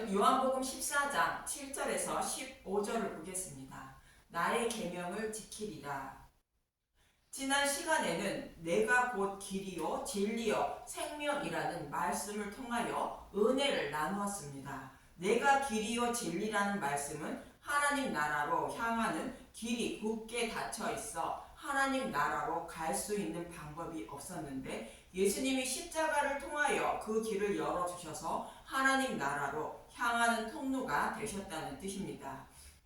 오늘은 요한복음 14장 7절에서 15절을 보겠습니다. 나의 계명을 지키리라. 지난 시간에는 내가 곧 길이요 진리요 생명이라는 말씀을 통하여 은혜를 나누었습니다. 내가 길이요 진리라는 말씀은 하나님 나라로 향하는 길이 굳게 닫혀 있어 하나님 나라로 갈 수 있는 방법이 없었는데 예수님이 십자가를 통하여 그 길을 열어주셔서 하나님 나라로 향하는 통로가 되셨다는 뜻입니다.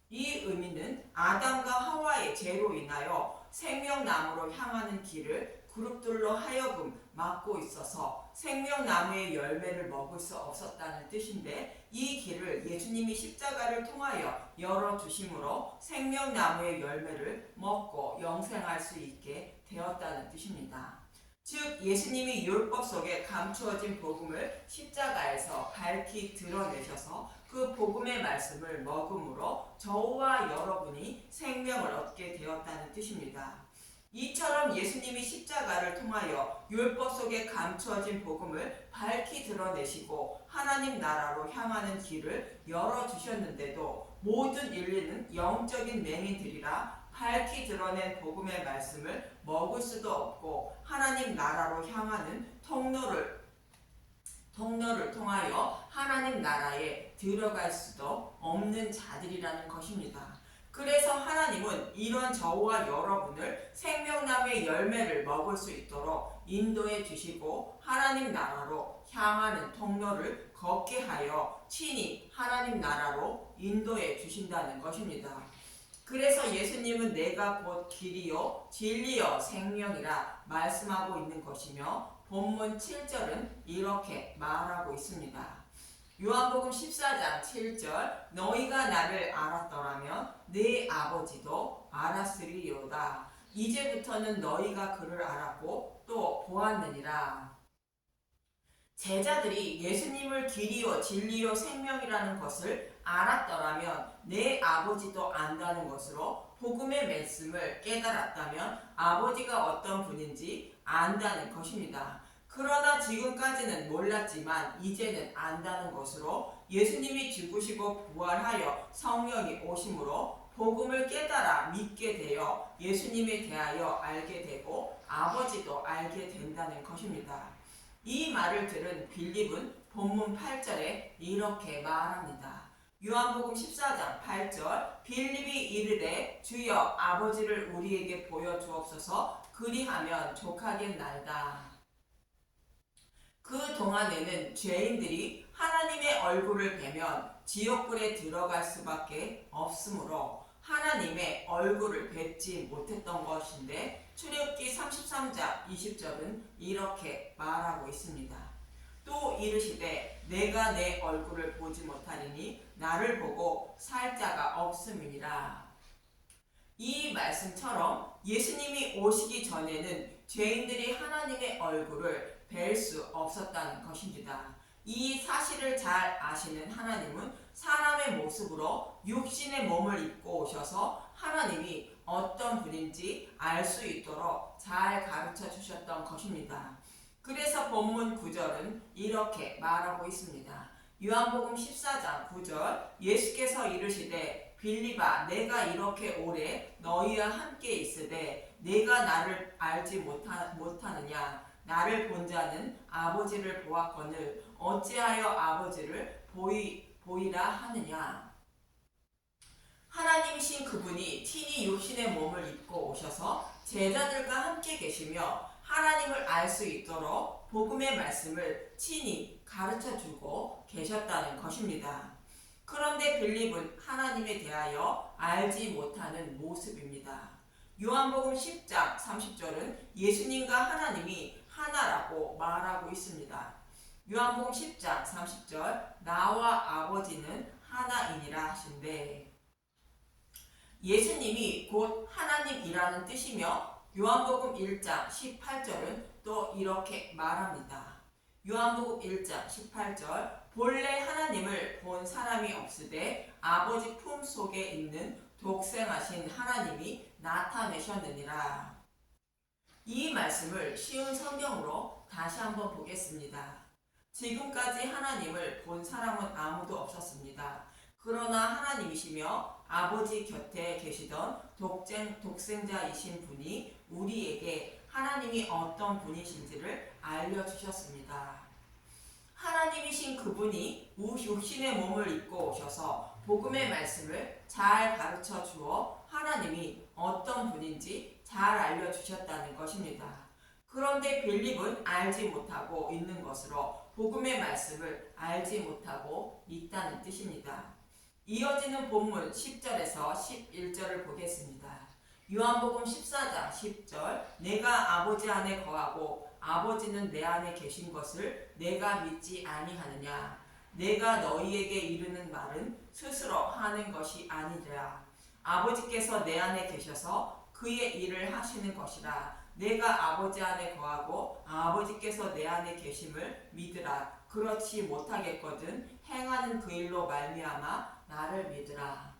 이 의미는 아담과 하와의 죄로 인하여 생명나무로 향하는 길을 그룹들로 하여금 막고 있어서 생명나무의 열매를 먹을 수 없었다는 뜻인데, 이 길을 예수님이 십자가를 통하여 열어주심으로 생명나무의 열매를 먹고 영생할 수 있게 되었다는 뜻입니다. 즉 예수님이 율법 속에 감추어진 복음을 십자가에서 밝히 드러내셔서 그 복음의 말씀을 먹음으로 저와 여러분이 생명을 얻게 되었다는 뜻입니다. 이처럼 예수님이 십자가를 통하여 율법 속에 감추어진 복음을 밝히 드러내시고 하나님 나라로 향하는 길을 열어주셨는데도 모든 인류는 영적인 맹인들이라 밝히 드러낸 복음의 말씀을 먹을 수도 없고 하나님 나라로 향하는 통로를 통하여 하나님 나라에 들어갈 수도 없는 자들이라는 것입니다. 그래서 하나님은 이런 저와 여러분을 생명나무의 열매를 먹을 수 있도록 인도해 주시고 하나님 나라로 향하는 통로를 걷게 하여 친히 하나님 나라로 인도해 주신다는 것입니다. 그래서 예수님은 내가 곧 길이요 진리요 생명이라 말씀하고 있는 것이며 본문 7절은 이렇게 말하고 있습니다. 요한복음 14장 7절 너희가 나를 알았더라면 내 아버지도 알았으리로다. 이제부터는 너희가 그를 알았고 또 보았느니라. 제자들이 예수님을 길이요 진리요 생명이라는 것을 알았더라면 내 아버지도 안다는 것으로 복음의 말씀을 깨달았다면 아버지가 어떤 분인지 안다는 것입니다. 그러나 지금까지는 몰랐지만 이제는 안다는 것으로 예수님이 죽으시고 부활하여 성령이 오심으로 복음을 깨달아 믿게 되어 예수님에 대하여 알게 되고 아버지도 알게 된다는 것입니다. 이 말을 들은 빌립은 본문 8절에 이렇게 말합니다. 요한복음 14장 8절 빌립이 이르되 주여 아버지를 우리에게 보여주옵소서 그리하면 족하겠나이다. 그 동안에는 죄인들이 하나님의 얼굴을 뵈면 지옥불에 들어갈 수밖에 없으므로 하나님의 얼굴을 뵙지 못했던 것인데 출애굽기 33장 20절은 이렇게 말하고 있습니다. 또 이르시되 내가 내 얼굴을 보지 못하리니 나를 보고 살 자가 없음이니라. 이 말씀처럼 예수님이 오시기 전에는 죄인들이 하나님의 얼굴을 뵐 수 없었다는 것입니다. 이 사실을 잘 아시는 하나님은 사람의 모습으로 육신의 몸을 입고 오셔서 하나님이 어떤 분인지 알 수 있도록 잘 가르쳐 주셨던 것입니다. 그래서 본문 9절은 이렇게 말하고 있습니다. 요한복음 14장 9절 예수께서 이르시되 빌립아 내가 이렇게 오래 너희와 함께 있으되 내가 나를 알지 못하느냐. 나를 본 자는 아버지를 보았거늘 어찌하여 아버지를 보이라 하느냐. 하나님이신 그분이 친히 육신의 몸을 입고 오셔서 제자들과 함께 계시며 하나님을 알 수 있도록 복음의 말씀을 친히 가르쳐주고 계셨다는 것입니다. 그런데 빌립은 하나님에 대하여 알지 못하는 모습입니다. 요한복음 10장 30절은 예수님과 하나님이 하나라고 말하고 있습니다. 요한복음 10장 30절 나와 아버지는 하나이니라 하신대 예수님이 곧 하나님이라는 뜻이며 요한복음 1장 18절은 또 이렇게 말합니다. 요한복음 1장 18절 본래 하나님을 본 사람이 없으되 아버지 품속에 있는 독생하신 하나님이 나타내셨느니라. 이 말씀을 쉬운 성경으로 다시 한번 보겠습니다. 지금까지 하나님을 본 사람은 아무도 없었습니다. 그러나 하나님이시며 아버지 곁에 계시던 독생자이신 분이 우리에게 하나님이 어떤 분이신지를 알려주셨습니다. 하나님이신 그분이 육신의 몸을 입고 오셔서 복음의 말씀을 잘 가르쳐 주어 하나님이 어떤 분인지 잘 알려주셨다는 것입니다. 그런데 빌립은 알지 못하고 있는 것으로 복음의 말씀을 알지 못하고 있다는 뜻입니다. 이어지는 본문 10절에서 11절을 보겠습니다. 요한복음 14장 10절 내가 아버지 안에 거하고 아버지는 내 안에 계신 것을 내가 믿지 아니하느냐. 내가 너희에게 이르는 말은 스스로 하는 것이 아니라 아버지께서 내 안에 계셔서 그의 일을 하시는 것이라. 내가 아버지 안에 거하고 아버지께서 내 안에 계심을 믿으라. 그렇지 못하겠거든 행하는 그 일로 말미암아 나를 믿으라.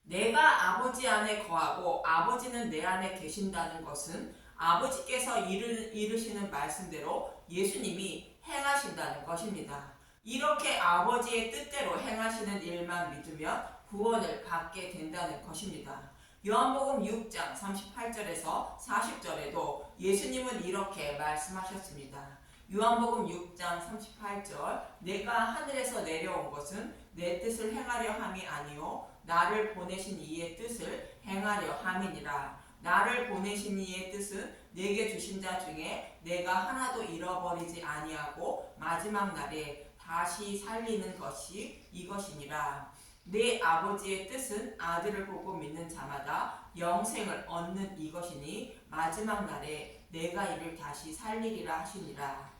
내가 아버지 안에 거하고 아버지는 내 안에 계신다는 것은 아버지께서 이르시는 말씀대로 예수님이 행하신다는 것입니다. 이렇게 아버지의 뜻대로 행하시는 일만 믿으면 구원을 받게 된다는 것입니다. 요한복음 6장 38절에서 40절에도 예수님은 이렇게 말씀하셨습니다. 요한복음 6장 38절 내가 하늘에서 내려온 것은 내 뜻을 행하려 함이 아니요 나를 보내신 이의 뜻을 행하려 함이니라. 나를 보내신 이의 뜻은 내게 주신 자 중에 내가 하나도 잃어버리지 아니하고 마지막 날에 다시 살리는 것이 이것이니라. 내 아버지의 뜻은 아들을 보고 믿는 자마다 영생을 얻는 이것이니 마지막 날에 내가 이를 다시 살리리라 하시니라.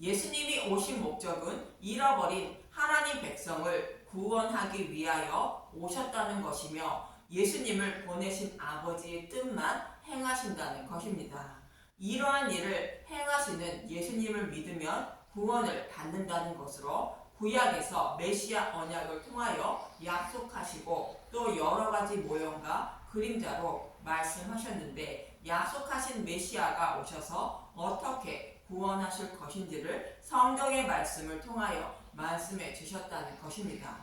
예수님이 오신 목적은 잃어버린 하나님 백성을 구원하기 위하여 오셨다는 것이며 예수님을 보내신 아버지의 뜻만 행하신다는 것입니다. 이러한 일을 행하시는 예수님을 믿으면 구원을 받는다는 것으로 구약에서 메시아 언약을 통하여 약속하시고 또 여러 가지 모형과 그림자로 말씀하셨는데 약속하신 메시아가 오셔서 어떻게 구원하실 것인지를 성경의 말씀을 통하여 말씀해 주셨다는 것입니다.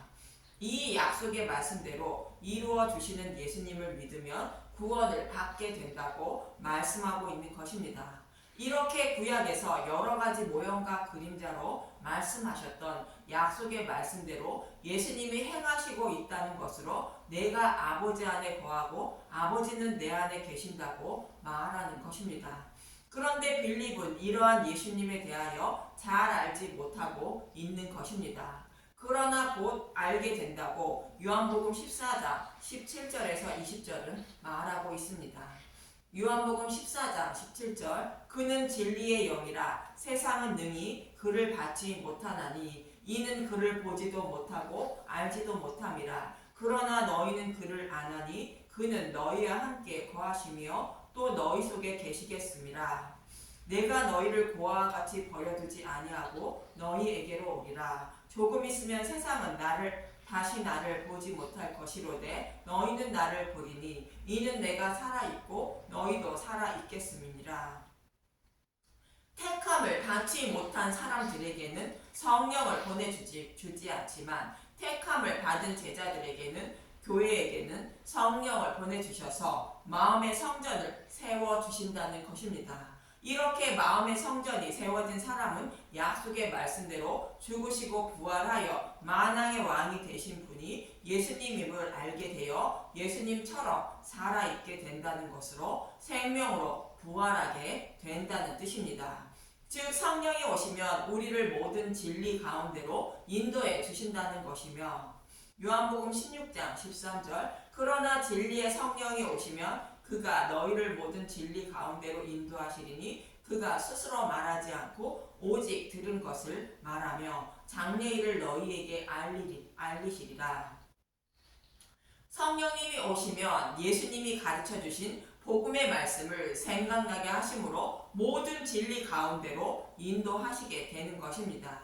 이 약속의 말씀대로 이루어 주시는 예수님을 믿으면 구원을 받게 된다고 말씀하고 있는 것입니다. 이렇게 구약에서 여러 가지 모형과 그림자로 말씀하셨던 약속의 말씀대로 예수님이 행하시고 있다는 것으로 내가 아버지 안에 거하고 아버지는 내 안에 계신다고 말하는 것입니다. 그런데 빌립은 이러한 예수님에 대하여 잘 알지 못하고 있는 것입니다. 그러나 곧 알게 된다고 요한복음 14장 17절에서 20절은 말하고 있습니다. 요한복음 14장 17절 그는 진리의 영이라 세상은 능히 그를 받지 못하나니 이는 그를 보지도 못하고 알지도 못함이라. 그러나 너희는 그를 아나니 그는 너희와 함께 거하시며 또 너희 속에 계시겠음이라. 내가 너희를 고아와 같이 버려두지 아니하고 너희에게로 오리라. 조금 있으면 세상은 다시 나를 보지 못할 것이로되 너희는 나를 보리니 이는 내가 살아있고 너희도 살아있겠음이니라. 택함을 받지 못한 사람들에게는 성령을 보내주지 않지만 택함을 받은 제자들에게는 교회에게는 성령을 보내주셔서 마음의 성전을 세워주신다는 것입니다. 이렇게 마음의 성전이 세워진 사람은 약속의 말씀대로 죽으시고 부활하여 만왕의 왕이 되신 분이 예수님임을 알게 되어 예수님처럼 살아있게 된다는 것으로 생명으로 부활하게 된다는 뜻입니다. 즉 성령이 오시면 우리를 모든 진리 가운데로 인도해 주신다는 것이며 요한복음 16장 13절 그러나 진리의 성령이 오시면 그가 너희를 모든 진리 가운데로 인도하시리니 그가 스스로 말하지 않고 오직 들은 것을 말하며 장래일을 너희에게 알리시리라. 성령님이 오시면 예수님이 가르쳐주신 복음의 말씀을 생각나게 하심으로 모든 진리 가운데로 인도하시게 되는 것입니다.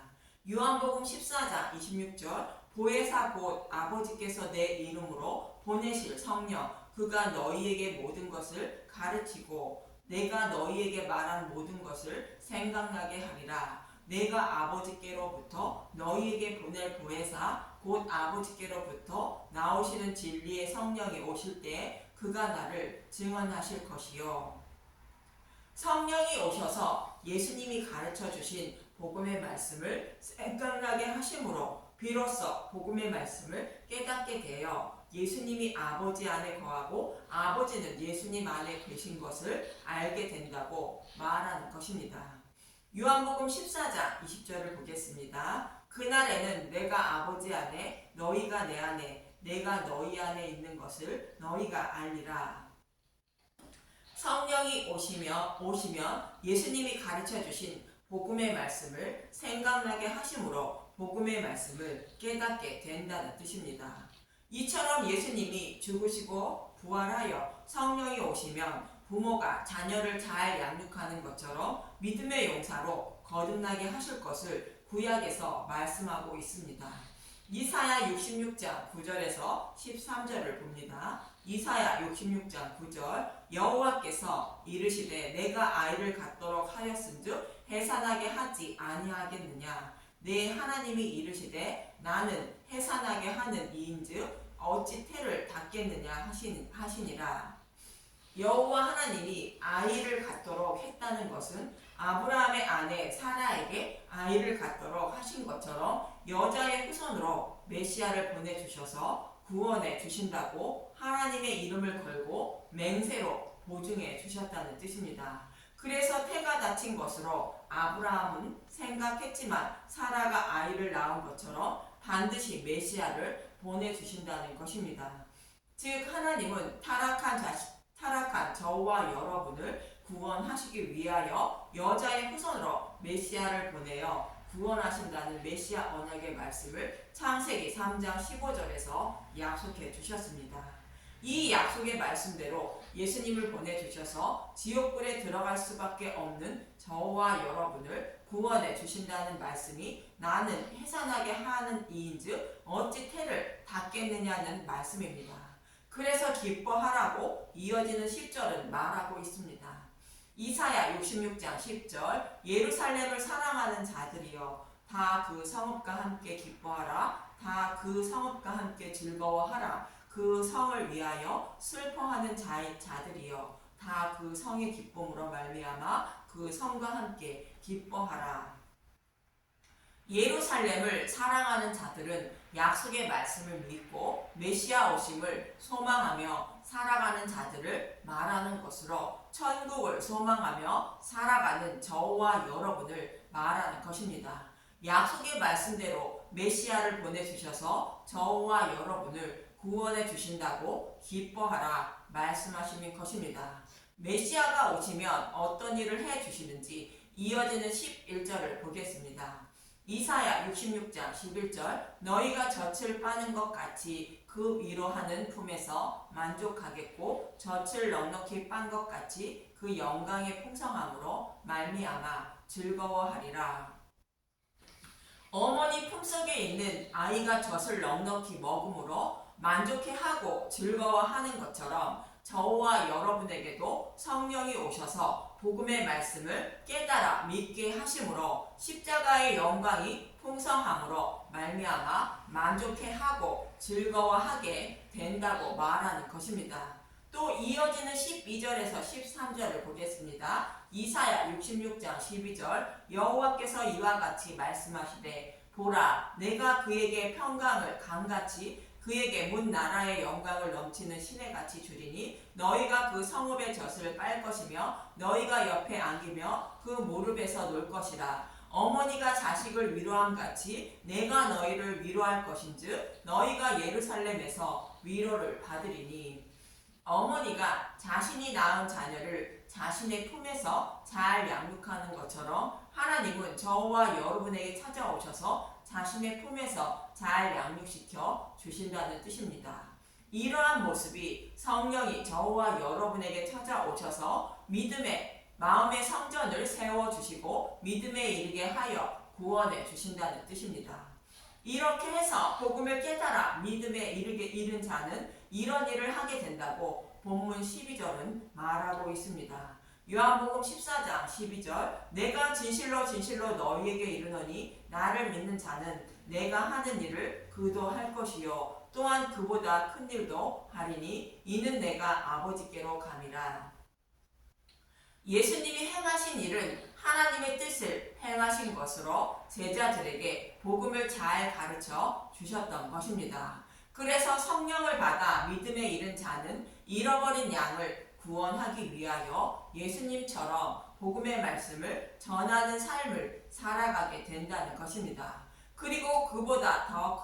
요한복음 14장 26절 보혜사 곧 아버지께서 내 이름으로 보내실 성령 그가 너희에게 모든 것을 가르치고 내가 너희에게 말한 모든 것을 생각나게 하리라. 내가 아버지께로부터 너희에게 보낼 보혜사 곧 아버지께로부터 나오시는 진리의 성령이 오실 때 그가 나를 증언하실 것이요. 성령이 오셔서 예수님이 가르쳐 주신 복음의 말씀을 생각나게 하심으로 비로소 복음의 말씀을 깨닫게 되어 예수님이 아버지 안에 거하고 아버지는 예수님 안에 계신 것을 알게 된다고 말하는 것입니다. 요한복음 14장 20절을 보겠습니다. 그날에는 내가 아버지 안에 너희가 내 안에 내가 너희 안에 있는 것을 너희가 알리라. 성령이 오시면 예수님이 가르쳐 주신 복음의 말씀을 생각나게 하심으로 복음의 말씀을 깨닫게 된다는 뜻입니다. 이처럼 예수님이 죽으시고 부활하여 성령이 오시면 부모가 자녀를 잘 양육하는 것처럼 믿음의 용사로 거듭나게 하실 것을 구약에서 말씀하고 있습니다. 이사야 66장 9절에서 13절을 봅니다. 이사야 66장 9절 여호와께서 이르시되 내가 아이를 갖도록 하였은즉 해산하게 하지 아니하겠느냐. 내 하나님이 이르시되 나는 해산하게 하는 이인즉 어찌 태를 닫겠느냐 하시니라. 여호와 하나님이 아이를 갖도록 했다는 것은 아브라함의 아내 사라에게 아이를 갖도록 하신 것처럼 여자의 후손으로 메시아를 보내주셔서 구원해 주신다고 하나님의 이름을 걸고 맹세로 보증해 주셨다는 뜻입니다. 그래서 태가 닫힌 것으로 아브라함은 생각했지만 사라가 아이를 낳은 것처럼 반드시 메시아를 보내주신다는 것입니다. 즉 하나님은 타락한 저와 여러분을 구원하시기 위하여 여자의 후손으로 메시아를 보내어 구원하신다는 메시아 언약의 말씀을 창세기 3장 15절에서 약속해 주셨습니다. 이 약속의 말씀대로 예수님을 보내주셔서 지옥불에 들어갈 수밖에 없는 저와 여러분을 구원해 주신다는 말씀이 나는 해산하게 하는 이인즉 어찌 태를 닫겠느냐는 말씀입니다. 그래서 기뻐하라고 이어지는 10절은 말하고 있습니다. 이사야 66장 10절 예루살렘을 사랑하는 자들이여 다 그 성읍과 함께 기뻐하라. 다 그 성읍과 함께 즐거워하라. 그 성을 위하여 슬퍼하는 자들이여 다 그 성의 기쁨으로 말미암아 그 성과 함께 기뻐하라. 예루살렘을 사랑하는 자들은 약속의 말씀을 믿고 메시아 오심을 소망하며 살아가는 자들을 말하는 것으로 천국을 소망하며 살아가는 저와 여러분을 말하는 것입니다. 약속의 말씀대로 메시아를 보내주셔서 저와 여러분을 구원해 주신다고 기뻐하라 말씀하시는 것입니다. 메시아가 오시면 어떤 일을 해 주시는지 이어지는 11절을 보겠습니다. 이사야 66장 11절 너희가 젖을 빠는 것 같이 그 위로 하는 품에서 만족하겠고 젖을 넉넉히 빤 것 같이 그 영광의 풍성함으로 말미암아 즐거워하리라. 어머니 품속에 있는 아이가 젖을 넉넉히 먹음으로 만족해하고 즐거워하는 것처럼 저와 여러분에게도 성령이 오셔서 복음의 말씀을 깨달아 믿게 하심으로 십자가의 영광이 풍성함으로 말미암아 만족해하고 즐거워하게 된다고 말하는 것입니다. 또 이어지는 12절에서 13절을 보겠습니다. 이사야 66장 12절 여호와께서 이와 같이 말씀하시되 보라 내가 그에게 평강을 강같이 그에게 문 나라의 영광을 넘치는 시내같이 주리니 너희가 그 성읍의 젖을 빨 것이며 너희가 옆에 안기며 그 무릎에서 놀 것이라. 어머니가 자식을 위로함같이 내가 너희를 위로할 것인즉 너희가 예루살렘에서 위로를 받으리니. 어머니가 자신이 낳은 자녀를 자신의 품에서 잘 양육하는 것처럼 하나님은 저와 여러분에게 찾아오셔서 자신의 품에서 잘 양육시켜 주신다는 뜻입니다. 이러한 모습이 성령이 저와 여러분에게 찾아오셔서 믿음의 마음의 성전을 세워주시고 믿음에 이르게 하여 구원해 주신다는 뜻입니다. 이렇게 해서 복음을 깨달아 믿음에 이른 자는 이런 일을 하게 된다고 본문 12절은 말하고 있습니다. 요한복음 14장 12절 내가 진실로 진실로 너희에게 이르노니 나를 믿는 자는 내가 하는 일을 그도 할 것이요 또한 그보다 큰 일도 하리니 이는 내가 아버지께로 감이라. 예수님이 행하신 일은 하나님의 뜻을 행하신 것으로 제자들에게 복음을 잘 가르쳐 주셨던 것입니다. 그래서 성령을 받아 믿음에 이른 자는 잃어버린 양을 구원하기 위하여 예수님처럼 복음의 말씀을 전하는 삶을 살아가게 된다는 것입니다. 그리고 그보다 더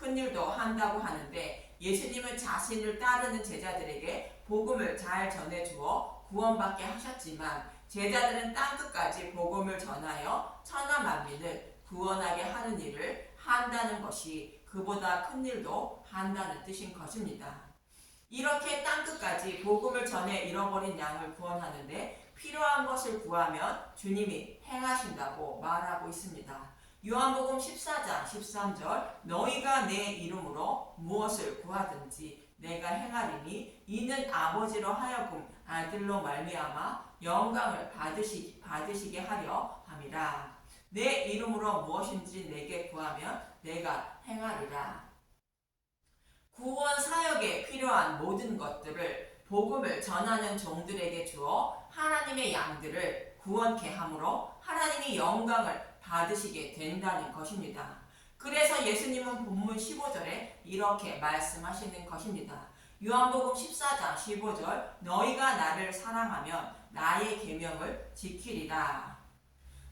큰 일도 한다고 하는데 예수님은 자신을 따르는 제자들에게 복음을 잘 전해주어 구원받게 하셨지만 제자들은 땅끝까지 복음을 전하여 천하 만민을 구원하게 하는 일을 한다는 것이 그보다 큰 일도 한다는 뜻인 것입니다. 이렇게 땅끝까지 복음을 전해 잃어버린 양을 구원하는데 필요한 것을 구하면 주님이 행하신다고 말하고 있습니다. 요한복음 14장 13절 너희가 내 이름으로 무엇을 구하든지 내가 행하리니 이는 아버지로 하여금 아들로 말미암아 영광을 받으시게 하려 함이라. 내 이름으로 무엇인지 내게 구하면 내가 행하리라. 구원 사역에 필요한 모든 것들을 복음을 전하는 종들에게 주어 하나님의 양들을 구원케 함으로 하나님이 영광을 받으시게 된다는 것입니다. 그래서 예수님은 본문 15절에 이렇게 말씀하시는 것입니다. 요한복음 14장 15절 너희가 나를 사랑하면 나의 계명을 지키리라.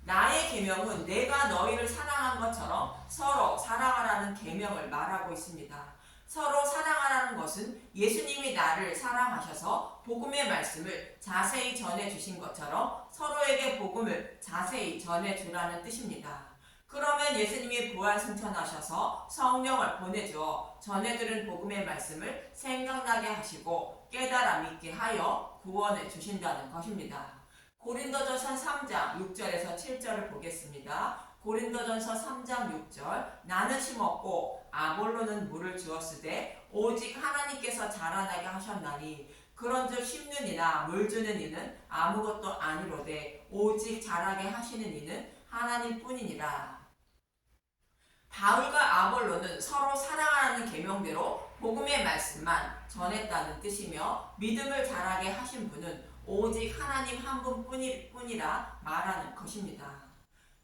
나의 계명은 내가 너희를 사랑한 것처럼 서로 사랑하라는 계명을 말하고 있습니다. 서로 사랑하라는 것은 예수님이 나를 사랑하셔서 복음의 말씀을 자세히 전해주신 것처럼 서로에게 복음을 자세히 전해주라는 뜻입니다. 그러면 예수님이 부활 승천하셔서 성령을 보내주어 전해들은 복음의 말씀을 생각나게 하시고 깨달아 믿게 하여 구원해 주신다는 것입니다. 고린도전서 3장 6절에서 7절을 보겠습니다. 고린도전서 3장 6절 나는 심었고 아볼로는 물을 주었으되 오직 하나님께서 자라나게 하셨나니 그런즉 심는 이나 물 주는 이는 아무것도 아니로되 오직 자라게 하시는 이는 하나님뿐이니라. 바울과 아볼로는 서로 사랑하는 계명대로 복음의 말씀만 전했다는 뜻이며 믿음을 자라게 하신 분은 오직 하나님 한 분뿐이라 말하는 것입니다.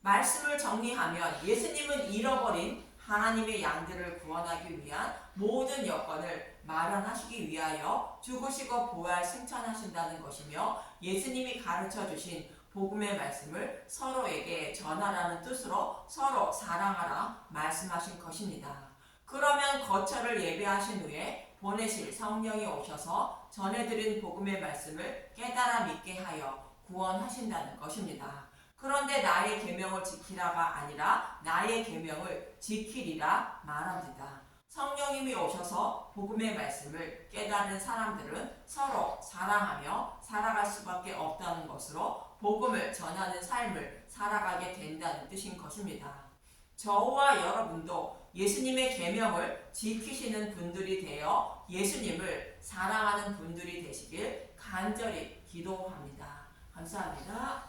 말씀을 정리하면 예수님은 잃어버린 하나님의 양들을 구원하기 위한 모든 여건을 마련하시기 위하여 죽으시고 부활 승천하신다는 것이며 예수님이 가르쳐 주신 복음의 말씀을 서로에게 전하라는 뜻으로 서로 사랑하라 말씀하신 것입니다. 그러면 거처를 예배하신 후에 보내실 성령이 오셔서 전해드린 복음의 말씀을 깨달아 믿게 하여 구원하신다는 것입니다. 그런데 나의 계명을 지키라가 아니라 나의 계명을 지키리라 말합니다. 성령님이 오셔서 복음의 말씀을 깨달은 사람들은 서로 사랑하며 살아갈 수밖에 없다는 것으로 복음을 전하는 삶을 살아가게 된다는 뜻인 것입니다. 저와 여러분도 예수님의 계명을 지키시는 분들이 되어 예수님을 사랑하는 분들이 되시길 간절히 기도합니다. 감사합니다.